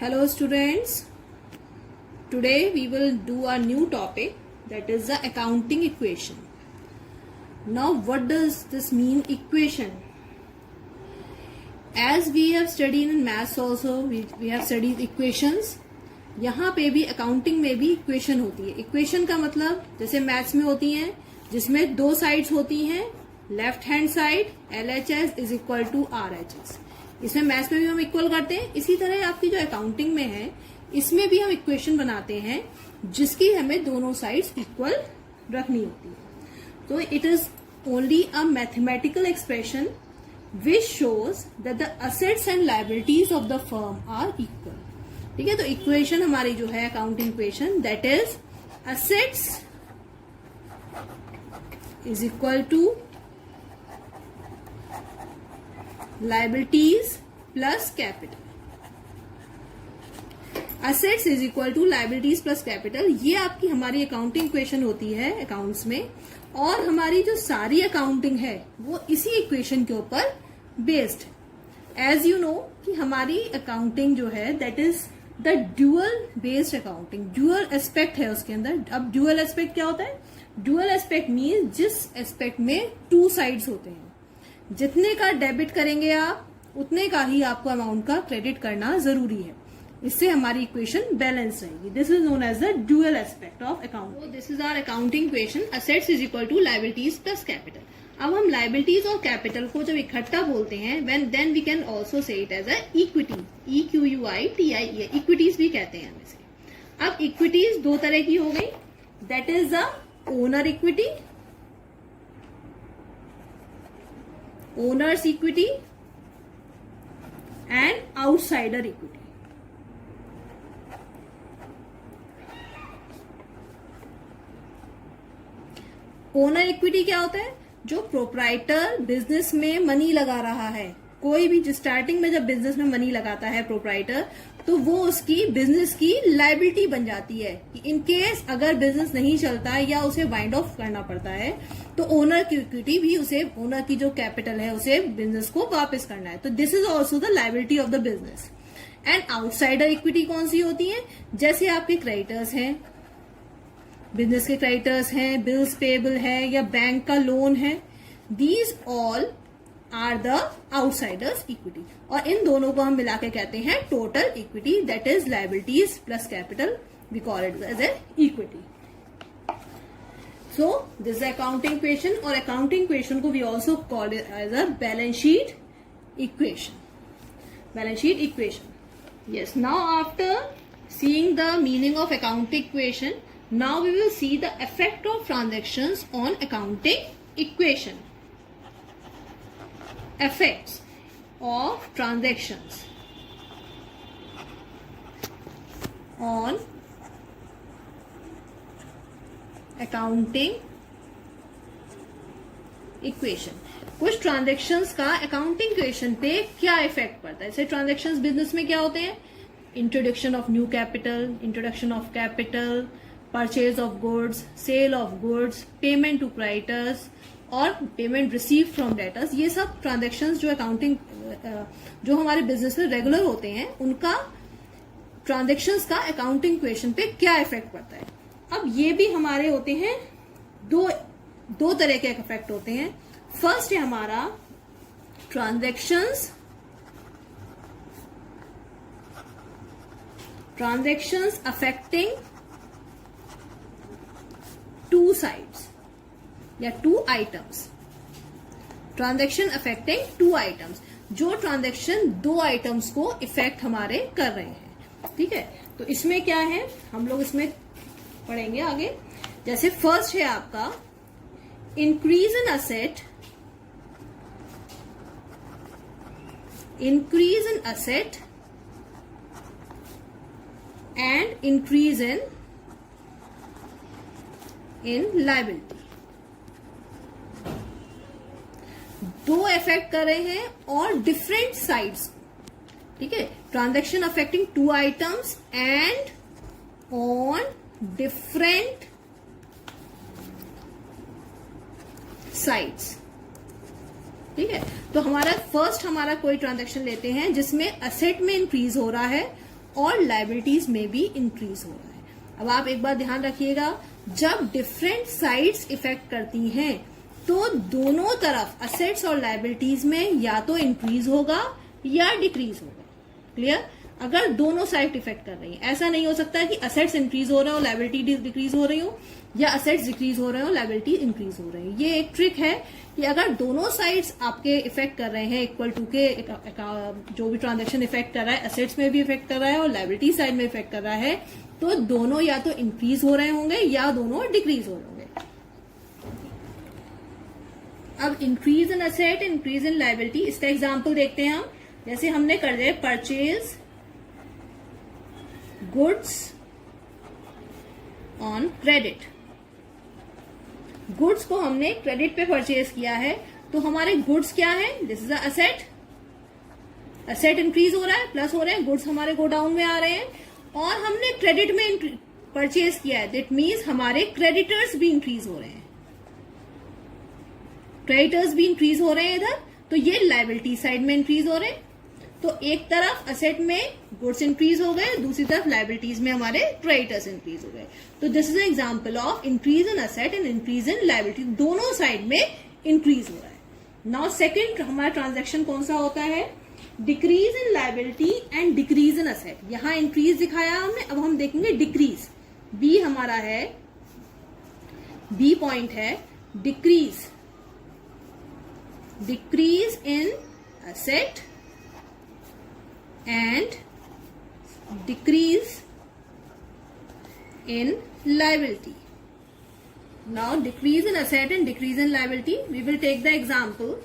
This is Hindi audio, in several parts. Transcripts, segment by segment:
Hello students, today we will do a new topic, that is the accounting equation. Now what does this mean, equation? As we have studied in maths also, we have studied equations. यहाँ पे भी accounting में भी equation होती है. equation का मतलब जैसे maths में होती है जिसमें दो sides होती हैं, left hand side LHS is equal to RHS. इसमें मैथ्स में भी हम इक्वल करते हैं. इसी तरह आपकी जो अकाउंटिंग में है इसमें भी हम इक्वेशन बनाते हैं जिसकी हमें दोनों साइड्स इक्वल रखनी होती है. तो it is only a mathematical expression which shows that the assets and liabilities of the firm are equal. ठीक है, तो इक्वेशन हमारी जो है accounting equation, that is assets is equal to liabilities plus capital. assets is equal to liabilities plus capital. ये आपकी हमारी अकाउंटिंग इक्वेशन होती है अकाउंट्स में, और हमारी जो सारी अकाउंटिंग है वो इसी इक्वेशन के ऊपर बेस्ड. एज यू नो कि हमारी अकाउंटिंग जो है that is the dual based accounting. Dual aspect है उसके अंदर. अब ड्यूअल एस्पेक्ट क्या होता है? ड्यूअल एस्पेक्ट मीन जिस एस्पेक्ट में टू साइड्स होते हैं. जितने का डेबिट करेंगे आप उतने का ही आपको अमाउंट का क्रेडिट करना जरूरी है. इससे हमारी इक्वेशन बैलेंस रहेगी. This is known as the dual aspect of account. This is our accounting equation. Assets is equal to liabilities plus capital. अब हम लायबिलिटीज और कैपिटल को जब इकट्ठा बोलते हैं then we can also say it as a equity. EQUITIE equities भी कहते हैं हम इसे. अब इक्विटीज दो तरह की हो गई, that is the owner equity, owners equity and outsider equity. Owner equity क्या होता है? जो प्रोप्राइटर बिजनेस में मनी लगा रहा है. कोई भी जो स्टार्टिंग में जब बिजनेस में मनी लगाता है प्रोप्राइटर, तो वो उसकी बिजनेस की लायबिलिटी बन जाती है कि इन केस अगर बिजनेस नहीं चलता है या उसे वाइंड ऑफ करना पड़ता है तो ओनर की इक्विटी भी उसे, ओनर की जो कैपिटल है उसे बिजनेस को वापस करना है. तो this is also the liability of the business. And outsider equity कौन सी होती है? जैसे आपके क्रेडिटर्स हैं, बिजनेस के क्रेडिटर्स हैं, बिल्स पेबल है या बैंक का लोन है. These all are the outsiders equity. और इन दोनों को हम मिला के कहते हैं total equity, that is liabilities plus capital. We call it as a equity. So this is accounting equation. और अकाउंटिंग इक्वेशन को we also call it as a balance sheet equation. Balance sheet equation. Yes, now after seeing the meaning of accounting equation, now we will see the effect of transactions on accounting equation. Effects of transactions on accounting equation. कुछ ट्रांजेक्शन्स का अकाउंटिंग इक्वेशन पे क्या इफेक्ट पड़ता है? जैसे ट्रांजेक्शन्स बिजनेस में क्या होते हैं? Introduction of new capital, introduction of capital, purchase of goods, sale of goods, payment to creditors और पेमेंट रिसीव फ्रॉम डेटर्स. ये सब ट्रांजेक्शन्स जो अकाउंटिंग जो हमारे बिजनेस में रेगुलर होते हैं उनका ट्रांजेक्शन्स का अकाउंटिंग इक्वेशन पे क्या इफेक्ट पड़ता है. अब ये भी हमारे होते हैं दो तरह के इफेक्ट होते हैं. फर्स्ट है हमारा ट्रांजेक्शंस अफेक्टिंग टू साइड्स या two items. Transaction affecting two items, जो ट्रांजेक्शन दो आइटम्स को इफेक्ट हमारे कर रहे हैं. ठीक है, तो इसमें क्या है हम लोग इसमें पढ़ेंगे आगे. जैसे फर्स्ट है आपका increase in asset, increase in asset and increase in liability. दो इफेक्ट कर रहे हैं और डिफरेंट साइड्स. ठीक है, transaction affecting two items and on different sides. ठीक है, तो हमारा फर्स्ट हमारा कोई ट्रांजैक्शन लेते हैं जिसमें असेट में इंक्रीज हो रहा है और लायबिलिटीज में भी इंक्रीज हो रहा है। अब आप एक बार ध्यान रखिएगा, जब डिफरेंट साइड्स इफेक्ट करती हैं तो दोनों तरफ असेट्स और लायबिलिटीज में या तो इंक्रीज होगा या डिक्रीज होगा। क्लियर? अगर दोनों साइड इफेक्ट कर रही है, ऐसा नहीं हो सकता कि असेट्स इंक्रीज हो रहे हो लायबिलिटी डिक्रीज हो रही हो, या असेट्स डिक्रीज हो रहे हो लायबिलिटी इंक्रीज हो रही है। ये एक ट्रिक है कि अगर दोनों साइड्स आपके इफेक्ट कर रहे हैं इक्वल टू के, जो भी ट्रांजेक्शन इफेक्ट कर रहा है असेट्स में भी इफेक्ट कर रहा है और लायबिलिटी साइड में इफेक्ट कर रहा है, तो दोनों या तो इंक्रीज हो रहे होंगे या दोनों डिक्रीज हो रहे होंगे। अब increase in asset, increase in liability, इसका एग्जाम्पल देखते हैं हम। जैसे हमने कर दिया purchase goods on credit, goods को हमने क्रेडिट पे परचेज किया है, तो हमारे गुड्स क्या है, this is asset, asset increase हो रहा है, प्लस हो रहे हैं, गुड्स हमारे गोडाउन में आ रहे हैं, और हमने क्रेडिट में परचेज किया है, दैट मीन्स हमारे क्रेडिटर्स भी इंक्रीज हो रहे हैं, क्रेडिटर्स भी इंक्रीज हो रहे हैं इधर, तो ये लायबिलिटी साइड में इंक्रीज हो रहे हैं। तो एक तरफ असेट में गुड्स इंक्रीज हो गए, दूसरी तरफ लायबिलिटीज में हमारे क्रेडिटर्स इंक्रीज हो गए। तो this is an example of increase in asset and increase in liability, दोनों साइड में इंक्रीज हो रहा है। नाउ सेकंड हमारा ट्रांजैक्शन कौन सा होता है, decrease in liability and decrease in asset. यहां इंक्रीज दिखाया हमने, अब हम देखेंगे डिक्रीज। बी हमारा है, बी पॉइंट है decrease, decrease in asset and decrease in liability. Now decrease in asset and decrease in liability, we will take the example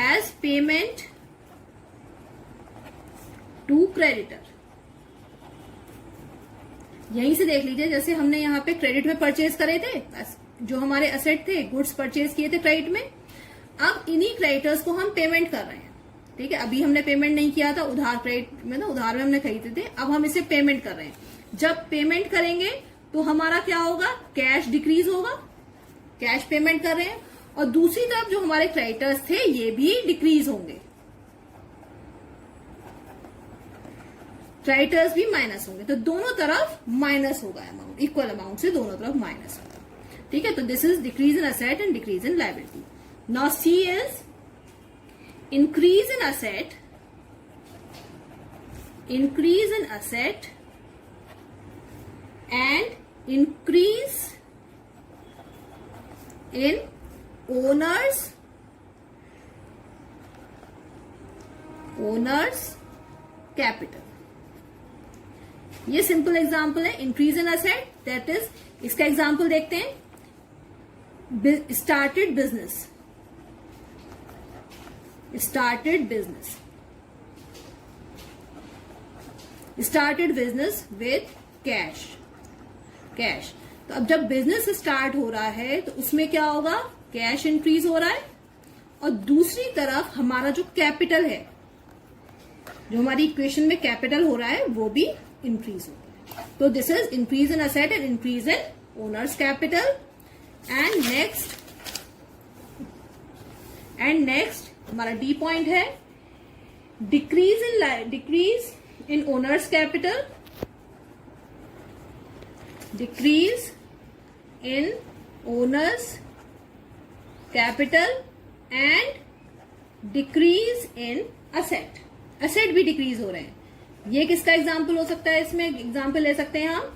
as payment to creditor. यहीं से देख लीजिए, जैसे हमने यहाँ पे क्रेडिट में परचेज करे थे, जो हमारे असेट थे, गुड्स परचेज किए थे क्रेडिट में, अब इन्हीं क्रेडिटर्स को हम पेमेंट कर रहे हैं। ठीक है, अभी हमने पेमेंट नहीं किया था, उधार क्रेडिट में ना, उधार में हमने खरीदे थे, अब हम इसे पेमेंट कर रहे हैं। जब पेमेंट करेंगे तो हमारा क्या होगा, कैश डिक्रीज होगा, कैश पेमेंट कर रहे हैं, और दूसरी तरफ जो हमारे क्रेडिटर्स थे ये भी डिक्रीज होंगे, क्रेडिटर्स भी माइनस होंगे, तो दोनों तरफ माइनस होगा अमाउंट, इक्वल अमाउंट से दोनों तरफ माइनस होगा। ठीक है, तो this is decrease in asset and decrease in liability. Now see is increase in asset, increase in asset and increase in owners capital। ये सिंपल एग्जांपल है, increase in asset, that is, इसका एग्जांपल देखते हैं, started business, started business with cash। तो अब जब बिजनेस स्टार्ट हो रहा है तो उसमें क्या होगा, कैश इंक्रीज हो रहा है, और दूसरी तरफ हमारा जो कैपिटल है, जो हमारी इक्वेशन में कैपिटल हो रहा है, वो भी इंक्रीज हो रहा है। तो this is increase in asset and increase in owners capital. And next हमारा डी पॉइंट है, decrease in owners capital, decrease in owners capital and decrease in asset, asset भी डिक्रीज हो रहे हैं। ये किसका एग्जाम्पल हो सकता है, इसमें एग्जाम्पल ले सकते हैं हम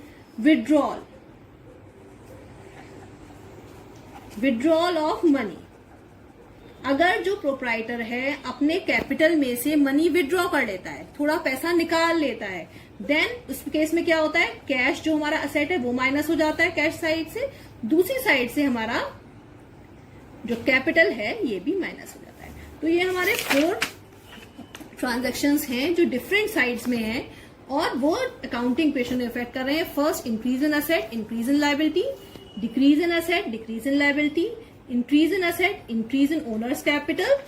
विड्रॉल ऑफ मनी। अगर जो प्रोप्राइटर है अपने कैपिटल में से मनी विड्रॉ कर लेता है, थोड़ा पैसा निकाल लेता है, देन उस केस में क्या होता है, कैश जो हमारा असेट है वो माइनस हो जाता है कैश साइड से, दूसरी साइड से हमारा जो कैपिटल है ये भी माइनस हो जाता है। तो ये हमारे 4 ट्रांजैक्शंस हैं जो डिफरेंट साइड्स में हैं और वो अकाउंटिंग इक्वेशन इफेक्ट कर रहे हैं। First, increase in asset, increase in liability, decrease in asset, decrease in liability, increase in asset, increase in owners capital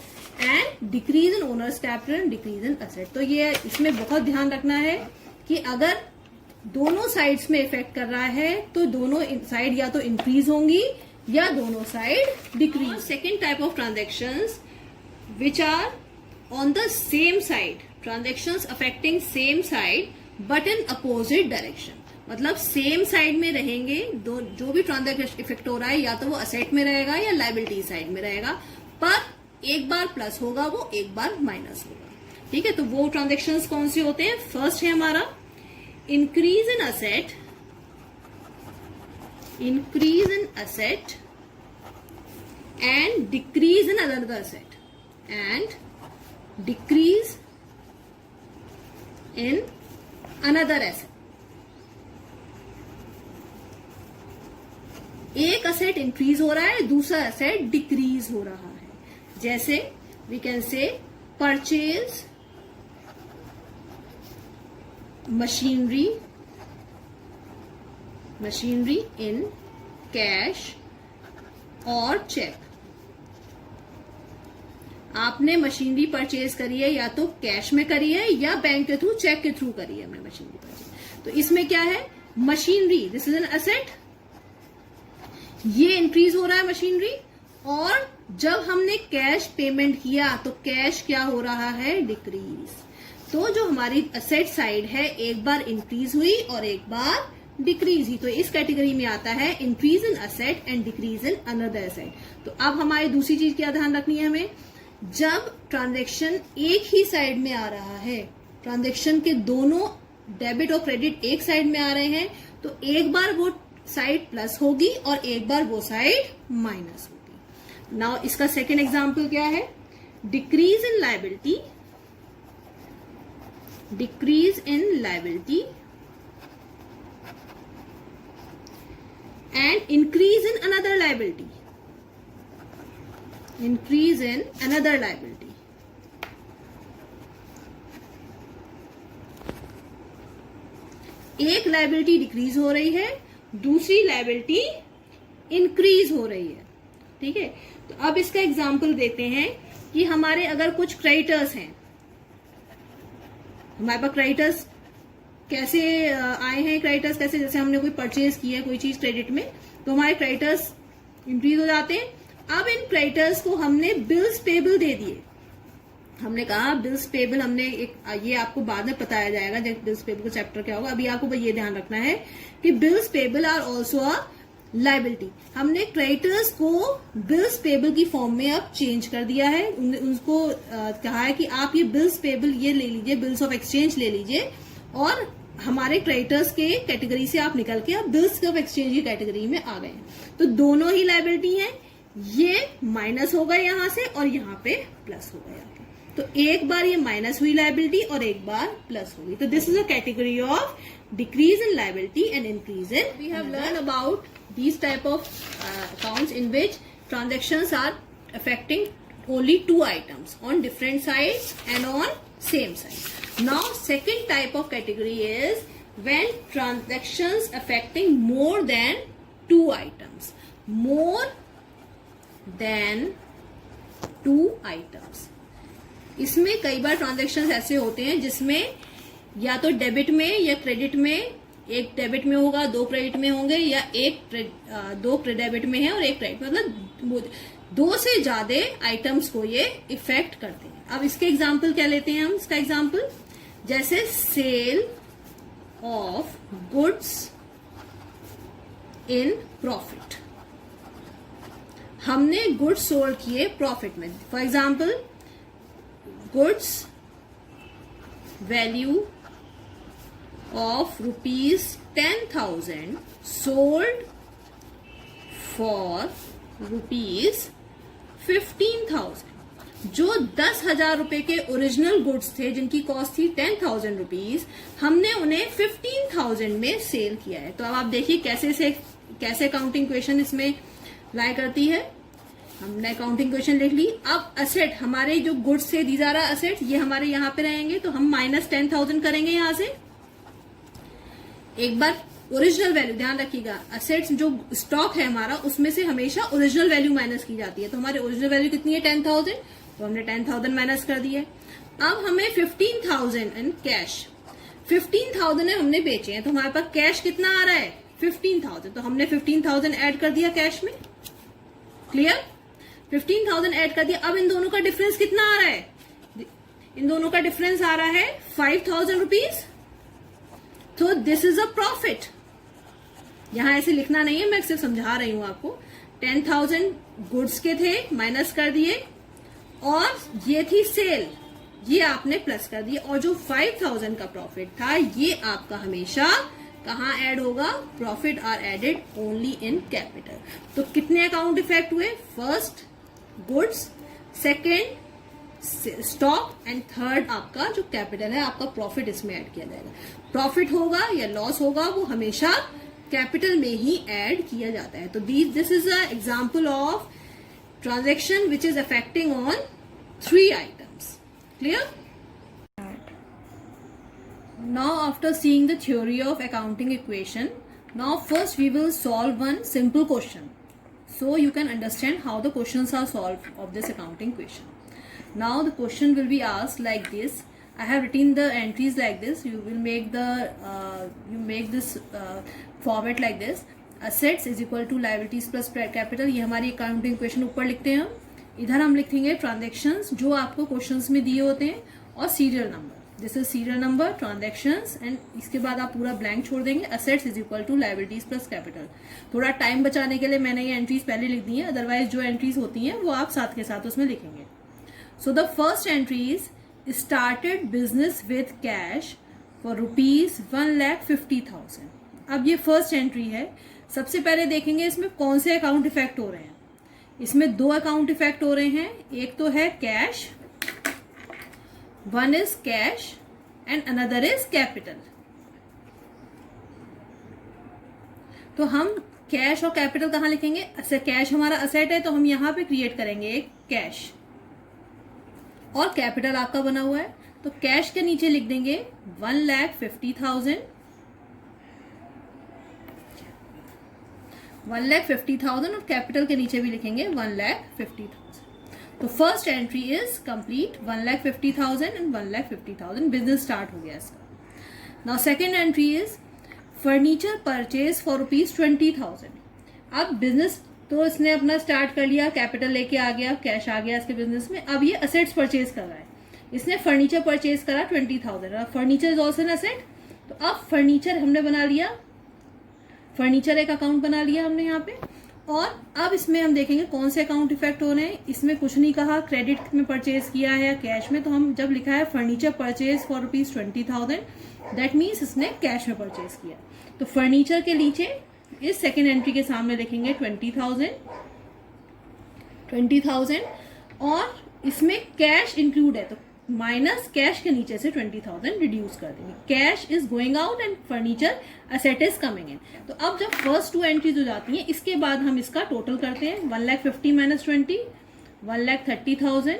and decrease in owners capital and decrease in asset. तो ये इसमें बहुत ध्यान रखना है कि अगर दोनों साइड्स में इफेक्ट कर रहा है तो दोनों साइड या तो इंक्रीज होंगी या दोनों side decrease. Second type of transactions which are on the same side, transactions affecting same side, but in opposite direction, मतलब सेम साइड में रहेंगे। दो जो भी ट्रांजैक्शन इफेक्ट हो रहा है या तो वो असेट में रहेगा या लायबिलिटी साइड में रहेगा, पर एक बार प्लस होगा वो एक बार माइनस होगा। ठीक है, तो वो ट्रांजैक्शंस कौन से होते हैं? फर्स्ट है हमारा increase in asset, increase in asset and decrease in another asset, and decrease in another asset. एक असेट इंक्रीज हो रहा है, दूसरा असेट डिक्रीज हो रहा है। जैसे we can say purchase machinery, machinery in cash और चेक। आपने मशीनरी परचेज करी है या तो कैश में करी है या बैंक के थ्रू, चेक के थ्रू करी है हमने मशीनरी परचेज। तो इसमें क्या है? Machinery, this is an asset, ये इंक्रीज हो रहा है मशीनरी, और जब हमने कैश पेमेंट किया तो कैश क्या हो रहा है? डिक्रीज। तो जो हमारी असेट साइड है एक बार इंक्रीज हुई और एक बार डिक्रीज हुई, तो इस कैटेगरी में आता है increase in asset and decrease in another asset. तो अब हमारी दूसरी चीज क्या ध्यान रखनी है हमें? जब ट्रांजैक्शन एक ही साइड में आ रहा है, ट्रांजैक्शन के दोनों डेबिट और क्रेडिट एक साइड में आ रहे हैं, तो एक बार वो साइड प्लस होगी और एक बार वो साइड माइनस होगी। नाउ इसका सेकेंड एग्जाम्पल क्या है? Decrease in liability, decrease in liability and increase in another liability, increase in another liability. एक लायबिलिटी डिक्रीज हो रही है, दूसरी लायबिलिटी इंक्रीज हो रही है। ठीक है, तो अब इसका एग्जाम्पल देते हैं कि हमारे अगर कुछ क्रेडिटर्स हैं, हमारे पास क्रेडिटर्स कैसे आए हैं? क्रेडिटर्स कैसे? जैसे हमने कोई परचेज किया है कोई चीज क्रेडिट में, तो हमारे क्रेडिटर्स इंक्रीज हो जाते हैं। अब इन क्रेडिटर्स को हमने बिल्स पेबल दे दिए। हमने कहा बिल्स पेबल, हमने एक, ये आपको बाद में बताया जाएगा जब बिल्स पेबल का चैप्टर क्या होगा। अभी आपको बस ये ध्यान रखना है कि bills payable are also a liability. हमने क्रेडिटर्स को बिल्स पेबल की फॉर्म में अब चेंज कर दिया है। उनको कहा है कि आप ये बिल्स पेबल ये ले लीजिए, बिल्स ऑफ एक्सचेंज ले लीजिए, और हमारे क्रेडिटर्स के कैटेगरी से आप निकल के अब बिल्स ऑफ एक्सचेंज की कैटेगरी में आ गए हैं। तो दोनों ही लायबिलिटी हैं, ये माइनस होगा यहां से और यहाँ पे प्लस होगा यहाँ पे। तो एक बार ये माइनस हुई लायबिलिटी और एक बार प्लस होगी। तो this is a category of decrease in liability and increase in. We have learn about these type of accounts in which transactions are affecting only two items on different sides and on same side. Now second type of category is when transactions affecting more than two items, more than two items. इसमें कई बार ट्रांजेक्शन ऐसे होते हैं जिसमें या तो डेबिट में या क्रेडिट में, एक डेबिट में होगा, दो क्रेडिट में होंगे, या दो डेबिट में है और एक क्रेडिट, मतलब दो से ज्यादा आइटम्स को ये इफेक्ट करते हैं। अब इसके एग्जाम्पल क्या लेते हैं हम? इसका एग्जाम्पल जैसे sale of goods in profit. हमने गुड्स सोल्ड किए प्रॉफिट में। For example goods value of rupees 10,000 sold for rupees 15,000। जो 10,000 रुपए के ओरिजिनल गुड्स थे जिनकी कॉस्ट थी 10,000 रुपीज, हमने उन्हें 15,000 में सेल किया है। तो अब आप देखिए कैसे अकाउंटिंग क्वेश्चन इसमें लाई करती है। हमने अकाउंटिंग क्वेश्चन लिख ली। अब असेट, हमारे जो गुड्स थे दीज आर असेट, ये हमारे यहाँ पे रहेंगे, तो हम माइनस 10,000 करेंगे यहां से। एक बार ओरिजिनल वैल्यू, ध्यान रखिएगा, असेट्स जो स्टॉक है हमारा उसमें से हमेशा ओरिजिनल वैल्यू माइनस की जाती है। तो हमारी ओरिजिनल वैल्यू कितनी है? 10,000, तो हमने 10,000 माइनस कर दिया। अब हमें 15,000 इन कैश, 15,000 है हमने बेचे हैं, तो हमारे पास कैश कितना आ रहा है? 15,000। तो हमने 15,000 ऐड कर दिया कैश में। क्लियर? 15,000 ऐड कर दिया। अब इन दोनों का डिफरेंस कितना आ रहा है? इन दोनों का डिफरेंस आ रहा है 5,000 रुपीज। तो दिस इज अ प्रॉफिट। यहां ऐसे लिखना नहीं है, मैं सिर्फ समझा रही हूं आपको। 10,000 गुड्स के थे, माइनस कर दिए, और ये थी सेल, ये आपने प्लस कर दिया, और जो 5,000 का प्रॉफिट था ये आपका हमेशा कहाँ ऐड होगा? Profit are added only in capital. तो कितने अकाउंट इफेक्ट हुए? First goods, second stock, and third आपका जो कैपिटल है, आपका प्रॉफिट इसमें ऐड किया जाएगा। प्रॉफिट होगा या लॉस होगा वो हमेशा कैपिटल में ही ऐड किया जाता है। तो this is a example of transaction which is affecting on 3 items. Clear? Now after seeing the theory of accounting equation, now first we will solve one simple question, so you can understand how the questions are solved of this accounting equation. Now the question will be asked like this. I have written the entries like this. You will make the you make this format like this. Assets is equal to liabilities plus capital, ये हमारी अकाउंटिंग इक्वेशन ऊपर लिखते हैं हम। इधर हम लिखेंगे ट्रांजैक्शंस जो आपको क्वेश्चंस में दिए होते हैं, और serial number, this is serial number, transactions, and इसके बाद आप पूरा ब्लैंक छोड़ देंगे। Assets is equal to liabilities plus capital. थोड़ा टाइम बचाने के लिए मैंने ये एंट्रीज पहले लिख दी है, अदरवाइज जो एंट्रीज होती हैं वो आप साथ के साथ उसमें लिखेंगे। So the first entry is started business with cash for ₹1,50,000। अब ये फर्स्ट एंट्री है। सबसे पहले देखेंगे इसमें कौन से अकाउंट इफेक्ट हो रहे हैं। इसमें 2 अकाउंट इफेक्ट हो रहे हैं, एक तो है cash, one is cash and another is capital. तो हम कैश और कैपिटल कहां लिखेंगे? कैश हमारा असेट है तो हम यहां पे क्रिएट करेंगे एक कैश, और कैपिटल आपका बना हुआ है तो कैश के नीचे लिख देंगे 1,50,000, 1,50,000, और कैपिटल के नीचे भी लिखेंगे 1,50,000। तो first entry is complete, 1,50,000 and 1,50,000, business start हो गया इसका। Now second entry is furniture purchase for ₹20,000। अब बिजनेस तो इसने अपना स्टार्ट कर लिया, कैपिटल लेके आ गया, कैश आ गया इसके बिजनेस में। अब ये असेट्स परचेज कर रहा है, इसने फर्नीचर परचेज करा 20,000। Furniture is also an asset, तो अब फर्नीचर हमने बना लिया, फर्नीचर एक अकाउंट बना लिया हमने यहाँ पे। और अब इसमें हम देखेंगे कौन से अकाउंट इफेक्ट हो रहे हैं। इसमें कुछ नहीं कहा क्रेडिट में परचेज किया है या कैश में, तो हम जब लिखा है furniture purchase for ₹20,000, that means इसने कैश में परचेज किया। तो फर्नीचर के नीचे इस सेकेंड एंट्री के सामने लिखेंगे 20,000, और इसमें कैश इंक्लूड है तो माइनस कैश के नीचे से 20,000 रिड्यूस कर देंगे। Cash is going out and furniture asset is coming in. तो अब जब फर्स्ट 2 एंट्रीज हो जाती हैं, इसके बाद हम इसका टोटल करते हैं। 1,50,000 minus 20, 1,30,000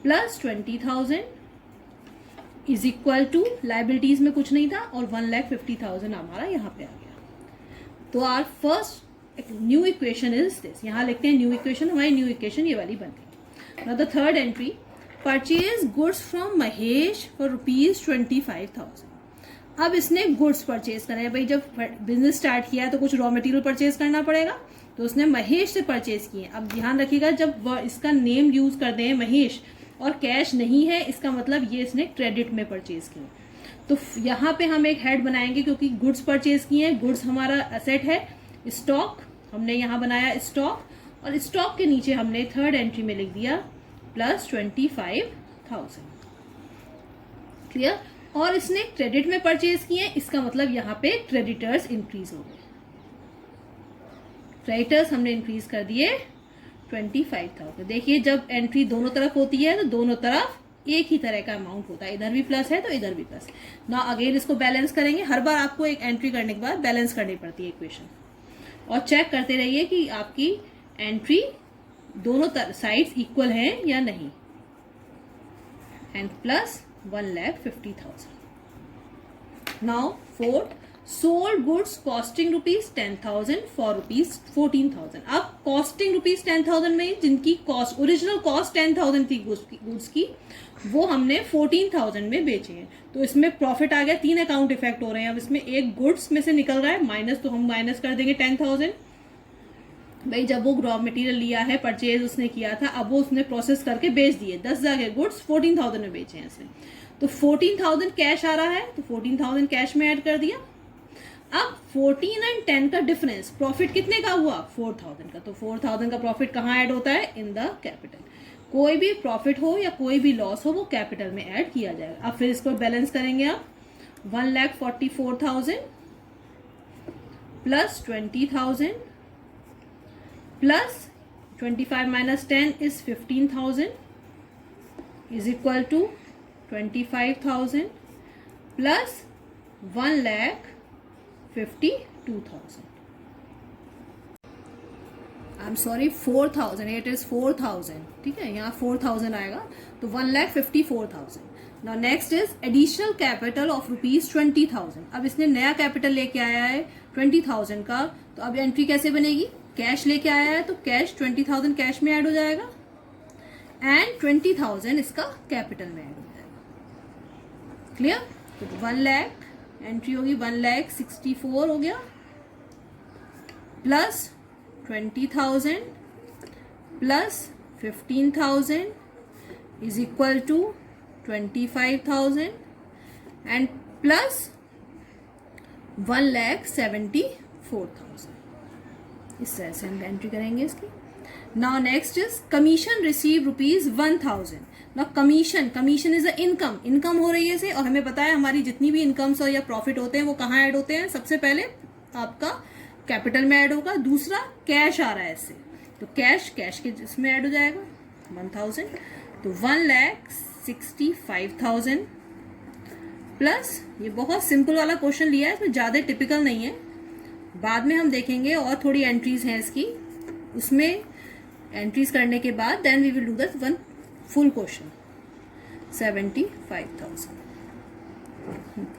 plus 20,000 is equal to, liabilities में कुछ नहीं था, और 1,50,000 हमारा यहाँ पे आ गया। तो our first new equation is this, यहाँ लिखते हैं न्यू इक्वेशन, हमारी न्यू इक्वेशन ये वाली बन गई। Now the third entry, purchase goods from Mahesh for ₹25,000। अब इसने गुड्स परचेज करे, भाई जब बिजनेस स्टार्ट किया है तो कुछ रॉ मटेरियल परचेज करना पड़ेगा, तो उसने महेश से परचेज किए। अब ध्यान रखिएगा जब इसका नेम यूज कर दें महेश और कैश नहीं है, इसका मतलब ये इसने क्रेडिट में परचेज किए। तो यहाँ पे हम एक हेड बनाएंगे क्योंकि गुड्स परचेज किए हैं, गुड्स हमारा असेट है। स्टॉक हमने यहाँ बनाया स्टॉक, और स्टॉक के नीचे हमने थर्ड एंट्री में लिख दिया प्लस 25,000। क्लियर? और इसने क्रेडिट में परचेज किए, इसका मतलब यहाँ पे क्रेडिटर्स इंक्रीज हो गए। क्रेडिटर्स हमने इंक्रीज कर दिए 25,000। देखिए जब एंट्री दोनों तरफ होती है तो दोनों तरफ एक ही तरह का अमाउंट होता है, इधर भी प्लस है तो इधर भी प्लस। ना अगेन इसको बैलेंस करेंगे, हर बार आपको एक एंट्री करने के बाद बैलेंस करनी पड़ती है इक्वेशन, और चेक करते रहिए कि आपकी एंट्री दोनों साइड्स इक्वल हैं या नहीं। And plus 1,50,000। Now fourth, sold goods costing ₹10,000 for ₹14,000। अब कॉस्टिंग ₹10,000 में जिनकी कॉस्ट ओरिजिनल कॉस्ट 10,000 थी गुड्स की, वो हमने 14,000 में बेचे हैं। तो इसमें प्रॉफिट आ गया। 3 अकाउंट इफेक्ट हो रहे हैं। अब इसमें एक गुड्स में से निकल रहा है माइनस, तो हम माइनस कर देंगे 10,000। भाई जब वो रॉ मटेरियल लिया है, परचेज उसने किया था, अब वो उसने प्रोसेस करके बेच दिए। 10,000 के गुड्स 14,000 में बेचे हैं इसने। तो 14,000 कैश आ रहा है, तो 14,000 कैश में ऐड कर दिया। अब 14 एंड 10 का डिफरेंस, प्रॉफिट कितने का हुआ? 4,000 का। तो 4,000 का प्रॉफिट कहाँ ऐड होता है? In the capital. कोई भी प्रॉफिट हो या कोई भी लॉस हो वो कैपिटल में ऐड किया जाएगा। अब फिर इसको बैलेंस करेंगे आप, 1,44,000 plus 20,000 plus 25 minus 10 is 15,000 is equal to 25,000 plus 1,52,000। I am sorry, 4,000, it is 4,000, ठीक है, यहाँ 4,000 आएगा, तो 1,54,000। Now next is additional capital of ₹20,000। अब इसने नया कैपिटल लेके आया है 20,000 का, तो अब एंट्री कैसे बनेगी? कैश लेके आया है तो कैश 20,000 कैश में ऐड हो जाएगा एंड 20,000 इसका कैपिटल में ऐड हो जाएगा। क्लियर? तो 1 लाख एंट्री होगी, 1,64,000 हो गया plus 20,000 plus 15,000 is equal to 25,000 and plus 1,74,000। इस तरह से हम एंट्री करेंगे इसकी। Now next is commission receive ₹1,000। Now commission is a income हो रही है इसे, और हमें पता है हमारी जितनी भी इनकम्स या प्रॉफिट होते हैं वो कहाँ ऐड होते हैं? सबसे पहले आपका कैपिटल में ऐड होगा, दूसरा कैश आ रहा है इससे, तो कैश के इसमें ऐड हो जाएगा 1,000, तो 1,65,000 प्लस, ये बहुत सिंपल वाला क्वेश्चन लिया है, इसमें ज्यादा टिपिकल नहीं है, बाद में हम देखेंगे और थोड़ी एंट्रीज हैं इसकी, उसमें एंट्रीज करने के बाद then we will do that one full question. 75,000।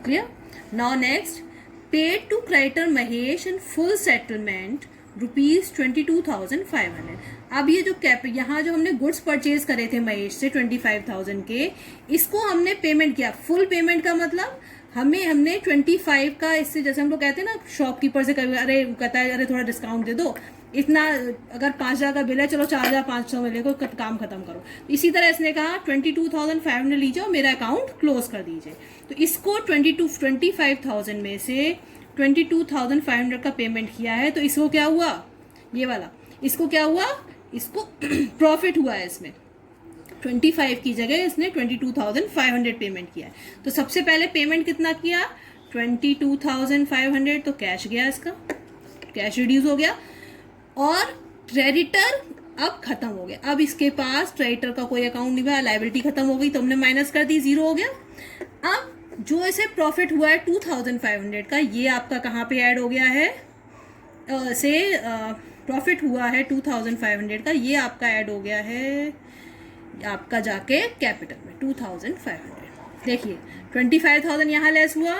Clear? Now next, paid to creditor Mahesh in full settlement ₹22,500। अब ये जो यहाँ जो हमने गुड्स परचेज करे थे महेश से 25,000 के, इसको हमने पेमेंट किया। फुल पेमेंट का मतलब हमने 25 का, इससे जैसे हम लोग कहते हैं ना शॉपकीपर से, कभी अरे कहता है अरे थोड़ा डिस्काउंट दे दो, इतना अगर 5,000 का बिल है चलो 4,500 में लेको काम खत्म करो। इसी तरह इसने कहा 22,500 लीजिए और मेरा अकाउंट क्लोज कर दीजिए। तो इसको 25,000 में से 22,500 का पेमेंट किया है, तो इसको क्या हुआ? ये वाला, इसको क्या हुआ? इसको प्रॉफिट हुआ है इसमें। 25 की जगह इसने 22,500 पेमेंट किया है। तो सबसे पहले पेमेंट कितना किया? 22,500, तो कैश गया, इसका कैश रिड्यूस हो गया, और क्रेडिटर अब खत्म हो गया। अब इसके पास क्रेडिटर का कोई अकाउंट नहीं हुआ, लायबिलिटी खत्म हो गई, तो हमने माइनस कर दी, 0 हो गया। अब जो इसे प्रॉफिट हुआ है 2,500 का, ये आपका कहाँ पे ऐड हो गया है? प्रॉफिट हुआ है 2,500 का, ये आपका ऐड हो गया है आपका जाके कैपिटल में 2,500। देखिए 25,000 यहाँ लेस हुआ,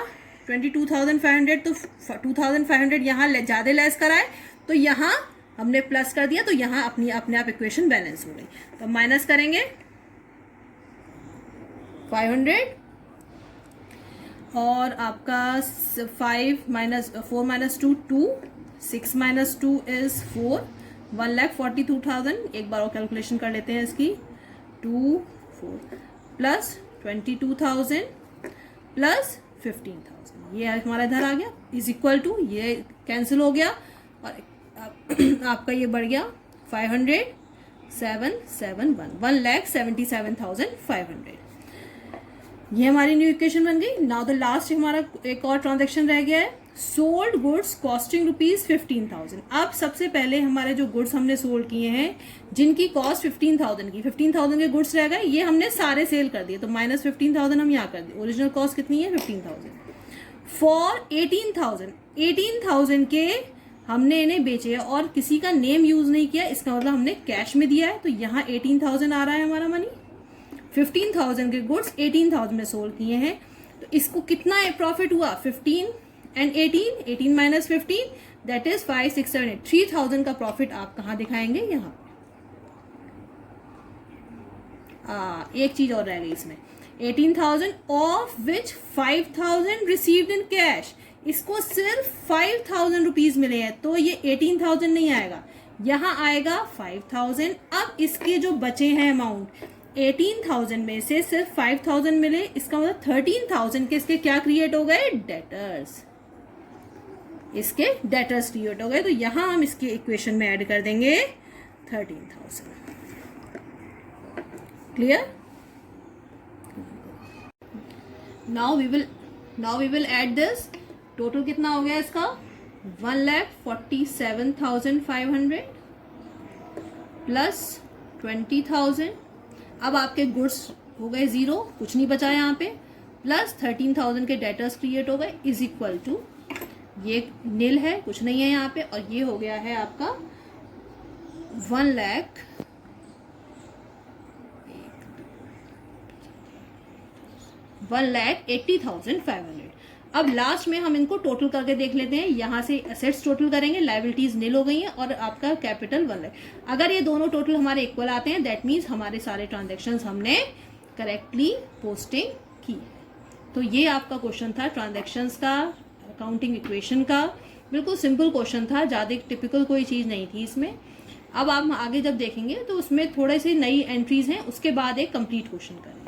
22,500, तो 2,500 यहाँ ज्यादा लेस कराए, तो यहाँ हमने प्लस कर दिया, तो यहाँ अपने आप इक्वेशन बैलेंस हो गई। तो माइनस करेंगे 500 और आपका 4 माइनस 2 2, 6 माइनस 2 इज 4, 1,42,000। एक बार और कैलकुलेशन कर लेते हैं इसकी, 2 4 प्लस 22,000 प्लस 15,000, ये हमारा इधर आ गया, इज इक्वल टू, ये कैंसिल हो गया और आपका ये बढ़ गया 500,771, 1,77,500। ये हमारी न्यू इक्वेशन बन गई। नाउ द लास्ट हमारा एक और ट्रांजैक्शन रह गया है, सोल्ड गुड्स कॉस्टिंग ₹15,000। अब सबसे पहले हमारे जो गुड्स हमने सोल्ड किए हैं जिनकी कॉस्ट 15,000 की, 15,000 के गुड्स रह गए, ये हमने सारे सेल कर दिए, तो माइनस 15,000 हम यहाँ कर दिए। ओरिजिनल कॉस्ट कितनी है? 15,000। फॉर 18,000 के हमने इन्हें बेचे और किसी का नेम यूज नहीं किया, इसका मतलब हमने कैश में दिया है, तो यहाँ 18,000 आ रहा है हमारा मनी। 15,000 के गुड्स 18,000 में सोल्ड किए हैं, तो इसको कितना प्रॉफिट हुआ? 15 एंड 18 माइनस 15 दैट इज 5 6 7 8, 3,000 का प्रॉफिट आप कहाँ दिखाएंगे? यहाँ। एक चीज और रह गई इसमें, 18,000 of which 5,000 received in cash, इसको सिर्फ 5,000 रुपीज मिले हैं, तो ये 18,000 नहीं आएगा, यहाँ आएगा 5,000। अब इसके जो बचे हैं अमाउंट 18,000 में से सिर्फ 5,000 मिले, इसका मतलब 13,000 के इसके क्या क्रिएट हो गए, डेटर्स, इसके डेटर्स क्रिएट हो गए। तो यहां हम इसके इक्वेशन में ऐड कर देंगे 13,000। Clear? Now we will add this. Total कितना हो गया इसका, 1,47,500 प्लस 20,000। अब आपके गुड्स हो गए 0, कुछ नहीं बचा यहाँ पे, प्लस 13,000 के डेटर्स क्रिएट हो गए, इज इक्वल टू, ये नील है, कुछ नहीं है यहाँ पे, और ये हो गया है आपका 1,80,500। अब लास्ट में हम इनको टोटल करके देख लेते हैं। यहां से एसेट्स टोटल करेंगे, लायबिलिटीज नील हो गई हैं और आपका कैपिटल 1 लाख। अगर ये दोनों टोटल हमारे इक्वल आते हैं, दैट मीन्स हमारे सारे ट्रांजेक्शन्स हमने करेक्टली पोस्टिंग की। तो ये आपका क्वेश्चन था ट्रांजेक्शन्स का, अकाउंटिंग इक्वेशन का। बिल्कुल सिंपल क्वेश्चन था, ज़्यादा टिपिकल कोई चीज़ नहीं थी इसमें। अब आप आगे जब देखेंगे तो उसमें थोड़े से नई एंट्रीज हैं, उसके बाद एक कंप्लीट क्वेश्चन करेंगे।